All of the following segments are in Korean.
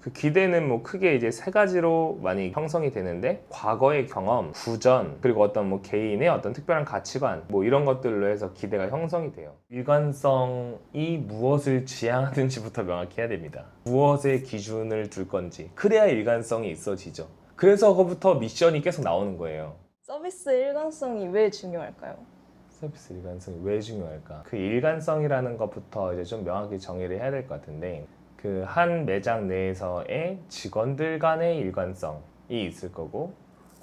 그 기대는 뭐 크게 이제 세 가지로 많이 형성이 되는데, 과거의 경험, 구전, 그리고 어떤 뭐 개인의 어떤 특별한 가치관, 뭐 이런 것들로 해서 기대가 형성이 돼요. 일관성이 무엇을 지향하는지부터 명확히 해야 됩니다. 무엇에 기준을 둘 건지, 그래야 일관성이 있어지죠. 그래서 그거부터 미션이 계속 나오는 거예요. 서비스 일관성이 왜 중요할까요? 서비스 일관성이 왜 중요할까? 그 일관성이라는 것부터 이제 좀 명확히 정의를 해야 될 것 같은데, 그 한 매장 내에서의 직원들 간의 일관성이 있을 거고,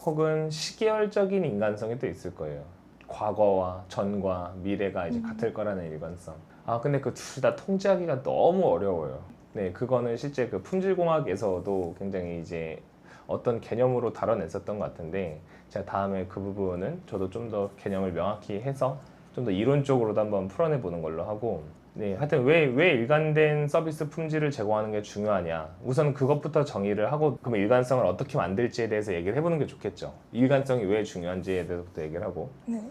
혹은 시계열적인 인간성이 또 있을 거예요. 과거와 전과 미래가 이제 같을 거라는 일관성. 근데 그 둘 다 통제하기가 너무 어려워요. 네, 그거는 실제 그 품질공학에서도 굉장히 이제 어떤 개념으로 다뤄냈었던 것 같은데, 제가 다음에 그 부분은 저도 좀 더 개념을 명확히 해서 좀 더 이론적으로도 한번 풀어내 보는 걸로 하고, 네, 하여튼 왜 일관된 서비스 품질을 제공하는 게 중요하냐, 우선 그것부터 정의를 하고, 그럼 일관성을 어떻게 만들지에 대해서 얘기를 해보는 게 좋겠죠. 일관성이 왜 중요한지에 대해서부터 얘기를 하고, 네.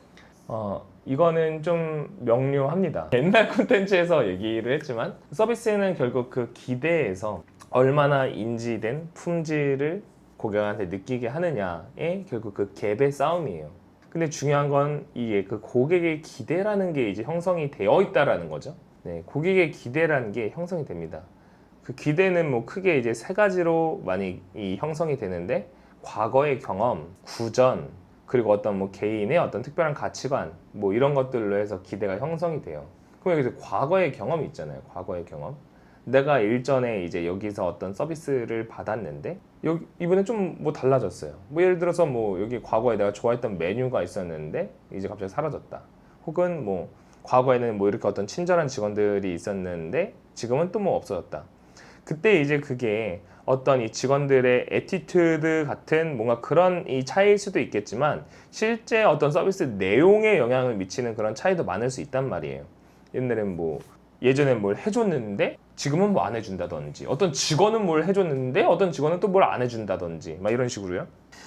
이거는 좀 명료합니다. 옛날 콘텐츠에서 얘기를 했지만, 서비스는 결국 그 기대에서 얼마나 인지된 품질을 고객한테 느끼게 하느냐에 결국 그 갭의 싸움이에요. 근데 중요한 건 이게 그 고객의 기대라는 게 이제 형성이 되어 있다라는 거죠. 네, 고객의 기대라는 게 형성이 됩니다. 그 기대는 뭐 크게 이제 세 가지로 많이 형성이 되는데, 과거의 경험, 구전, 그리고 어떤 뭐 개인의 어떤 특별한 가치관, 뭐 이런 것들로 해서 기대가 형성이 돼요. 그럼 여기서 과거의 경험이 있잖아요. 과거의 경험. 내가 일전에 이제 여기서 어떤 서비스를 받았는데, 여기 이번에 좀 뭐 달라졌어요. 뭐 예를 들어서 뭐 여기 과거에 내가 좋아했던 메뉴가 있었는데 이제 갑자기 사라졌다. 혹은 뭐 과거에는 뭐 이렇게 어떤 친절한 직원들이 있었는데 지금은 또 뭐 없어졌다. 그때 이제 그게 어떤 이 직원들의 애티튜드 같은 뭔가 그런 이 차이일 수도 있겠지만, 실제 어떤 서비스 내용에 영향을 미치는 그런 차이도 많을 수 있단 말이에요. 옛날엔 뭐 예전엔 뭘 해줬는데 지금은 뭐 안 해준다든지, 어떤 직원은 뭘 해줬는데 어떤 직원은 또 뭘 안 해준다든지, 막 이런 식으로요.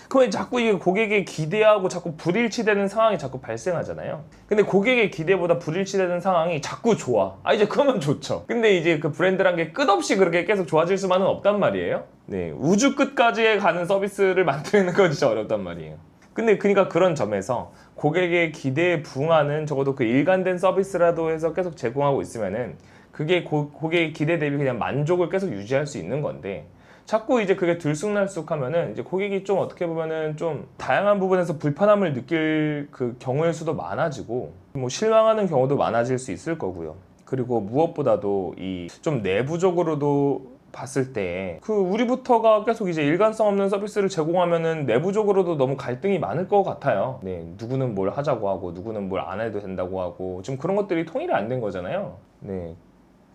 그러면 자꾸 이게 고객의 기대하고 자꾸 불일치되는 상황이 자꾸 발생하잖아요. 근데 고객의 기대보다 불일치되는 상황이 자꾸 좋아. 이제 그러면 좋죠. 근데 이제 그 브랜드란 게 끝없이 그렇게 계속 좋아질 수만은 없단 말이에요. 네, 우주 끝까지 가는 서비스를 만드는 건 진짜 어렵단 말이에요. 근데 그러니까 그런 점에서 고객의 기대에 부응하는 적어도 그 일관된 서비스라도 해서 계속 제공하고 있으면은, 그게 고객의 기대 대비 그냥 만족을 계속 유지할 수 있는 건데, 자꾸 이제 그게 들쑥날쑥하면은 이제 고객이 좀 어떻게 보면은 좀 다양한 부분에서 불편함을 느낄 그 경우의 수도 많아지고, 뭐 실망하는 경우도 많아질 수 있을 거고요. 그리고 무엇보다도 이 좀 내부적으로도 봤을 때 그 우리부터가 계속 이제 일관성 없는 서비스를 제공하면은 내부적으로도 너무 갈등이 많을 것 같아요. 네, 누구는 뭘 하자고 하고 누구는 뭘 안 해도 된다고 하고, 지금 그런 것들이 통일이 안 된 거잖아요. 네.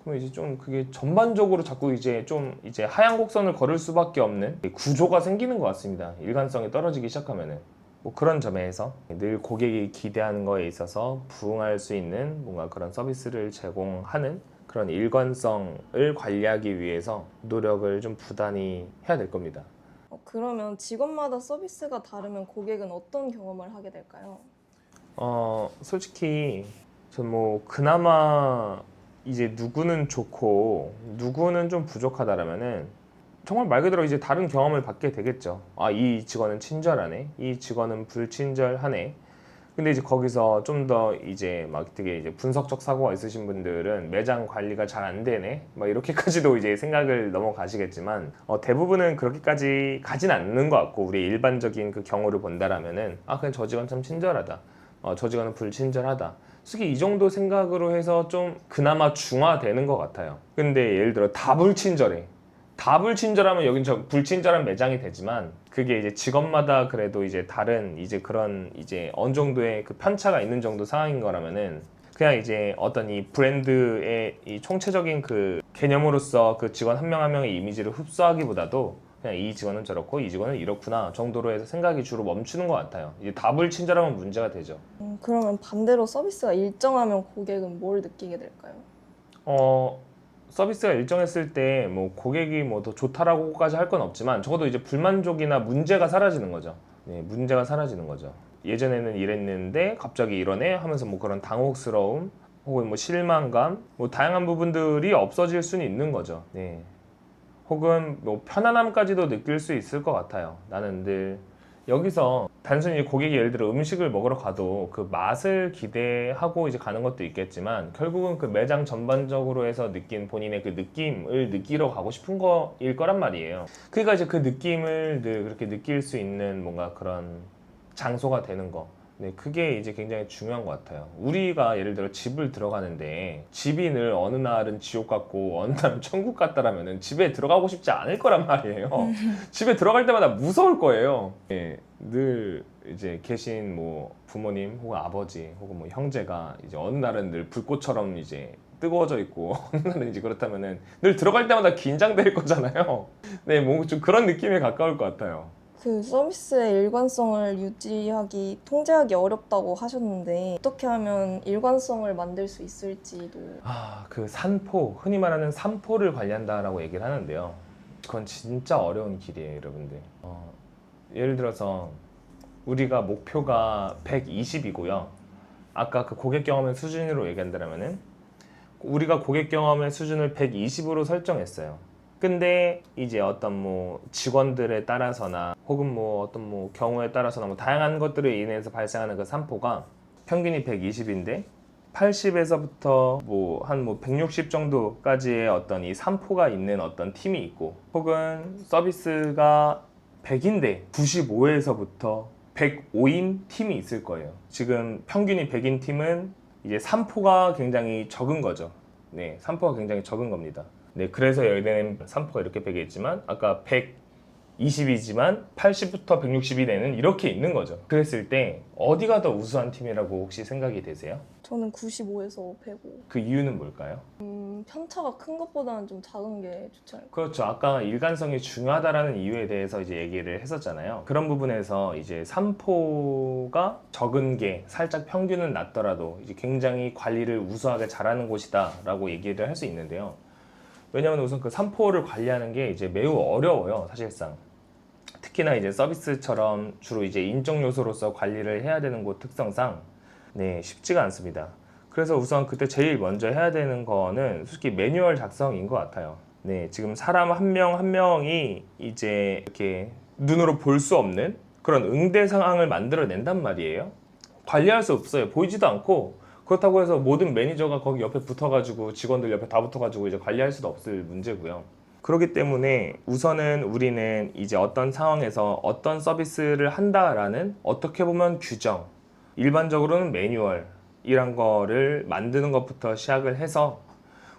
그럼 이제 좀 그게 전반적으로 자꾸 이제 좀 이제 하향 곡선을 걸을 수밖에 없는 구조가 생기는 것 같습니다. 일관성이 떨어지기 시작하면은. 뭐 그런 점에서 늘 고객이 기대하는 거에 있어서 부응할 수 있는 뭔가 그런 서비스를 제공하는 그런 일관성을 관리하기 위해서 노력을 좀 부단히 해야 될 겁니다. 그러면 직원마다 서비스가 다르면 고객은 어떤 경험을 하게 될까요? 솔직히 전 뭐 그나마 이제 누구는 좋고 누구는 좀 부족하다라면은 정말 말 그대로 이제 다른 경험을 받게 되겠죠. 이 직원은 친절하네, 이 직원은 불친절하네. 근데 이제 거기서 좀 더 이제 막 되게 이제 분석적 사고가 있으신 분들은 매장 관리가 잘 안 되네, 막 이렇게까지도 이제 생각을 넘어가시겠지만, 대부분은 그렇게까지 가진 않는 것 같고, 우리 일반적인 그 경우를 본다라면은 그냥 저 직원 참 친절하다, 저 직원은 불친절하다, 솔직히 이 정도 생각으로 해서 좀 그나마 중화되는 것 같아요. 근데 예를 들어 다 불친절해, 다 불친절하면 여긴 저 불친절한 매장이 되지만, 그게 이제 직원마다 그래도 이제 다른 이제 그런 이제 어느 정도의 그 편차가 있는 정도 상황인 거라면은, 그냥 이제 어떤 이 브랜드의 이 총체적인 그 개념으로서 그 직원 한 명 한 명의 이미지를 흡수하기보다도 그냥 이 직원은 저렇고 이 직원은 이렇구나 정도로 해서 생각이 주로 멈추는 것 같아요. 이제 다 불친절하면 문제가 되죠. 그러면 반대로 서비스가 일정하면 고객은 뭘 느끼게 될까요? 어, 서비스가 일정했을 때 뭐 고객이 뭐 더 좋다라고까지 할 건 없지만, 적어도 이제 불만족이나 문제가 사라지는 거죠. 네, 문제가 사라지는 거죠. 예전에는 이랬는데 갑자기 이러네 하면서 뭐 그런 당혹스러움 혹은 뭐 실망감, 뭐 다양한 부분들이 없어질 수는 있는 거죠. 네. 혹은 뭐 편안함까지도 느낄 수 있을 것 같아요. 나는 늘 여기서 단순히 고객이 예를 들어 음식을 먹으러 가도 그 맛을 기대하고 이제 가는 것도 있겠지만 결국은 그 매장 전반적으로 해서 느낀 본인의 그 느낌을 느끼러 가고 싶은 거일 거란 말이에요. 그러니까 이제 그 느낌을 늘 그렇게 느낄 수 있는 뭔가 그런 장소가 되는 거. 네, 그게 이제 굉장히 중요한 것 같아요. 우리가 예를 들어 집을 들어가는데 집이 늘 어느 날은 지옥 같고 어느 날은 천국 같다라면은 집에 들어가고 싶지 않을 거란 말이에요. 집에 들어갈 때마다 무서울 거예요. 네, 늘 이제 계신 뭐 부모님 혹은 아버지 혹은 뭐 형제가 이제 어느 날은 늘 불꽃처럼 이제 뜨거워져 있고 어느 날은 이제 그렇다면은 늘 들어갈 때마다 긴장될 거잖아요. 네, 뭐 좀 그런 느낌에 가까울 것 같아요. 그 서비스의 일관성을 유지하기, 통제하기 어렵다고 하셨는데 어떻게 하면 일관성을 만들 수 있을지도. 그 산포, 흔히 말하는 산포를 관리한다라고 얘기를 하는데요. 그건 진짜 어려운 길이에요, 여러분들. 예를 들어서 우리가 목표가 120이고요. 아까 그 고객 경험의 수준으로 얘기한다면은 우리가 고객 경험의 수준을 120으로 설정했어요. 근데 이제 어떤 뭐 직원들에 따라서나 혹은 뭐 어떤 뭐 경우에 따라서나 뭐 다양한 것들에 인해서 발생하는 그 산포가 평균이 120인데 80에서부터 뭐 한 뭐 160 정도까지의 어떤 이 산포가 있는 어떤 팀이 있고 혹은 서비스가 100인데 95에서부터 105인 팀이 있을 거예요. 지금 평균이 100인 팀은 이제 산포가 굉장히 적은 거죠. 네, 산포가 굉장히 적은 겁니다. 네, 그래서 여기는 산포가 이렇게 100에 있지만 아까 120이지만 80부터 160이 되는 이렇게 있는 거죠. 그랬을 때 어디가 더 우수한 팀이라고 혹시 생각이 되세요? 저는 95에서 105. 그 이유는 뭘까요? 편차가 큰 것보다는 좀 작은 게 좋지 않을까? 그렇죠. 아까 일관성이 중요하다라는 이유에 대해서 이제 얘기를 했었잖아요. 그런 부분에서 이제 산포가 적은 게 살짝 평균은 낮더라도 이제 굉장히 관리를 우수하게 잘하는 곳이다라고 얘기를 할 수 있는데요. 왜냐하면 우선 그 산포를 관리하는 게 이제 매우 어려워요, 사실상. 특히나 이제 서비스처럼 주로 이제 인적 요소로서 관리를 해야 되는 곳 특성상 네, 쉽지가 않습니다. 그래서 우선 그때 제일 먼저 해야 되는 거는 솔직히 매뉴얼 작성인 것 같아요. 네, 지금 사람 한 명 한 명이 이제 이렇게 눈으로 볼 수 없는 그런 응대 상황을 만들어낸단 말이에요. 관리할 수 없어요. 보이지도 않고 그렇다고 해서 모든 매니저가 거기 옆에 붙어가지고 직원들 옆에 다 붙어가지고 이제 관리할 수도 없을 문제고요. 그렇기 때문에 우선은 우리는 이제 어떤 상황에서 어떤 서비스를 한다라는 어떻게 보면 규정, 일반적으로는 매뉴얼 이란 거를 만드는 것부터 시작을 해서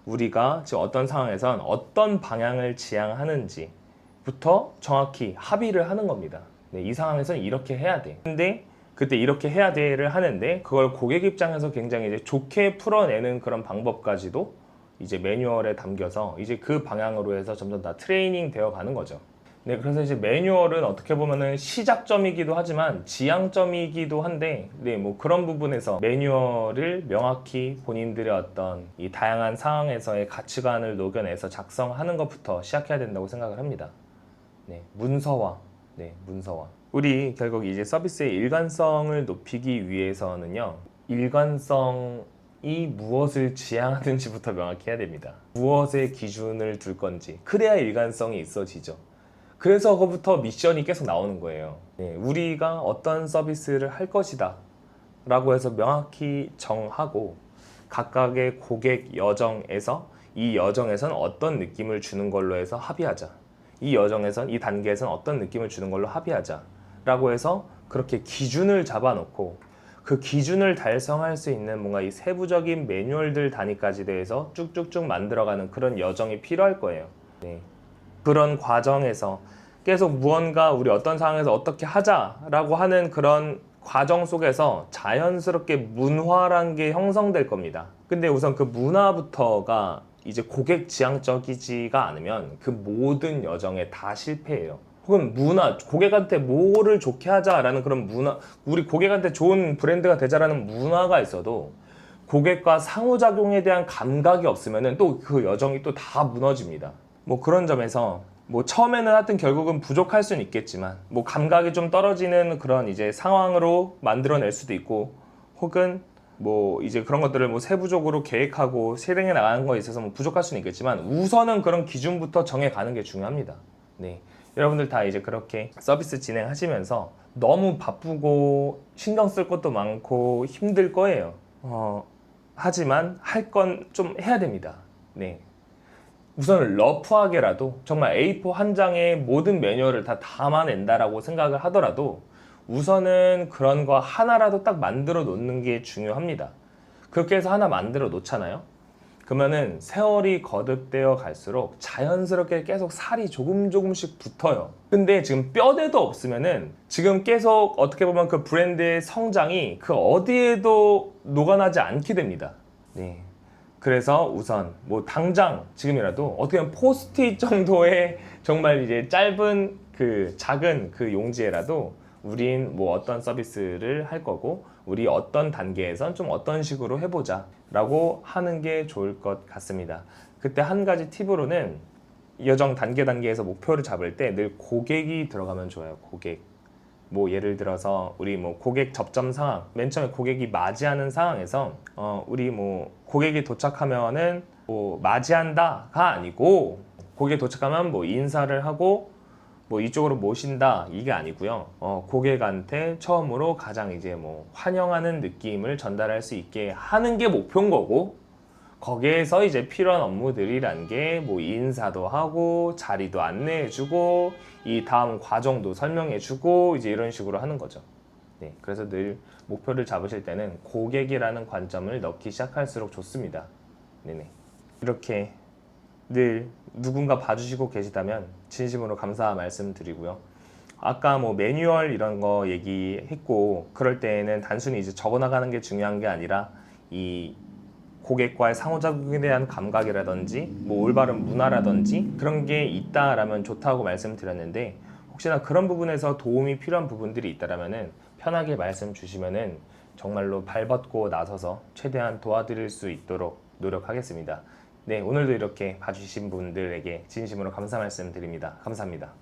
우리가 지금 어떤 상황에선 어떤 방향을 지향하는지부터 정확히 합의를 하는 겁니다. 네, 이 상황에서는 이렇게 해야 돼. 근데 그때 이렇게 해야 돼를 하는데 그걸 고객 입장에서 굉장히 이제 좋게 풀어내는 그런 방법까지도 이제 매뉴얼에 담겨서 이제 그 방향으로 해서 점점 다 트레이닝 되어 가는 거죠. 네, 그래서 이제 매뉴얼은 어떻게 보면은 시작점이기도 하지만 지향점이기도 한데, 네, 뭐 그런 부분에서 매뉴얼을 명확히 본인들의 어떤 이 다양한 상황에서의 가치관을 녹여내서 작성하는 것부터 시작해야 된다고 생각을 합니다. 네, 문서화. 네, 문서화. 우리 결국 이제 서비스의 일관성을 높이기 위해서는요, 일관성이 무엇을 지향하는지부터 명확히 해야 됩니다. 무엇의 기준을 둘 건지. 그래야 일관성이 있어지죠. 그래서 그거부터 미션이 계속 나오는 거예요. 네, 우리가 어떤 서비스를 할 것이다 라고 해서 명확히 정하고 각각의 고객 여정에서 이 여정에선 어떤 느낌을 주는 걸로 해서 합의하자. 이 여정에선 이 단계에선 어떤 느낌을 주는 걸로 합의하자 라고 해서 그렇게 기준을 잡아놓고 그 기준을 달성할 수 있는 뭔가 이 세부적인 매뉴얼들 단위까지 대해서 쭉쭉쭉 만들어가는 그런 여정이 필요할 거예요. 네. 그런 과정에서 계속 무언가 우리 어떤 상황에서 어떻게 하자라고 하는 그런 과정 속에서 자연스럽게 문화란 게 형성될 겁니다. 근데 우선 그 문화부터가 이제 고객 지향적이지가 않으면 그 모든 여정에 다 실패해요. 혹은 문화, 고객한테 뭐를 좋게 하자라는 그런 문화, 우리 고객한테 좋은 브랜드가 되자라는 문화가 있어도 고객과 상호작용에 대한 감각이 없으면 또 그 여정이 또 다 무너집니다. 뭐 그런 점에서 뭐 처음에는 하여튼 결국은 부족할 수는 있겠지만 뭐 감각이 좀 떨어지는 그런 이제 상황으로 만들어낼 수도 있고 혹은 뭐 이제 그런 것들을 뭐 세부적으로 계획하고 실행해 나가는 거에 있어서 뭐 부족할 수는 있겠지만 우선은 그런 기준부터 정해 가는 게 중요합니다. 네. 여러분들 다 이제 그렇게 서비스 진행하시면서 너무 바쁘고 신경 쓸 것도 많고 힘들 거예요. 하지만 할 건 좀 해야 됩니다. 네. 우선 러프하게라도 정말 A4 한 장에 모든 매뉴얼을 다 담아낸다라고 생각을 하더라도 우선은 그런 거 하나라도 딱 만들어 놓는 게 중요합니다. 그렇게 해서 하나 만들어 놓잖아요. 그러면은 세월이 거듭되어 갈수록 자연스럽게 계속 살이 조금씩 붙어요. 근데 지금 뼈대도 없으면은 지금 계속 어떻게 보면 그 브랜드의 성장이 그 어디에도 녹아나지 않게 됩니다. 네. 그래서 우선 뭐 당장 지금이라도 어떻게 보면 포스트잇 정도의 정말 이제 짧은 그 작은 그 용지에라도 우린 뭐 어떤 서비스를 할 거고 우리 어떤 단계에선 좀 어떤 식으로 해보자 라고 하는 게 좋을 것 같습니다. 그때 한 가지 팁으로는 여정 단계에서 목표를 잡을 때 늘 고객이 들어가면 좋아요. 고객. 뭐 예를 들어서 우리 뭐 고객 접점 상황, 맨 처음에 고객이 맞이하는 상황에서 우리 뭐 고객이 도착하면은 뭐 맞이한다가 아니고 고객 도착하면 뭐 인사를 하고 뭐 이쪽으로 모신다 이게 아니고요. 고객한테 처음으로 가장 이제 뭐 환영하는 느낌을 전달할 수 있게 하는 게 목표인 거고 거기에서 이제 필요한 업무들이란 게 뭐 인사도 하고 자리도 안내해주고 이 다음 과정도 설명해주고 이제 이런 식으로 하는 거죠. 네, 그래서 늘 목표를 잡으실 때는 고객이라는 관점을 넣기 시작할수록 좋습니다. 네네. 이렇게 늘 누군가 봐주시고 계시다면 진심으로 감사 말씀드리고요. 아까 뭐 매뉴얼 이런 거 얘기했고 그럴 때에는 단순히 이제 적어나가는 게 중요한 게 아니라 이 고객과의 상호작용에 대한 감각이라든지 뭐 올바른 문화라든지 그런 게 있다라면 좋다고 말씀드렸는데 혹시나 그런 부분에서 도움이 필요한 부분들이 있다라면은 편하게 말씀 주시면은 정말로 발벗고 나서서 최대한 도와드릴 수 있도록 노력하겠습니다. 네, 오늘도 이렇게 봐주신 분들에게 진심으로 감사 말씀드립니다. 감사합니다.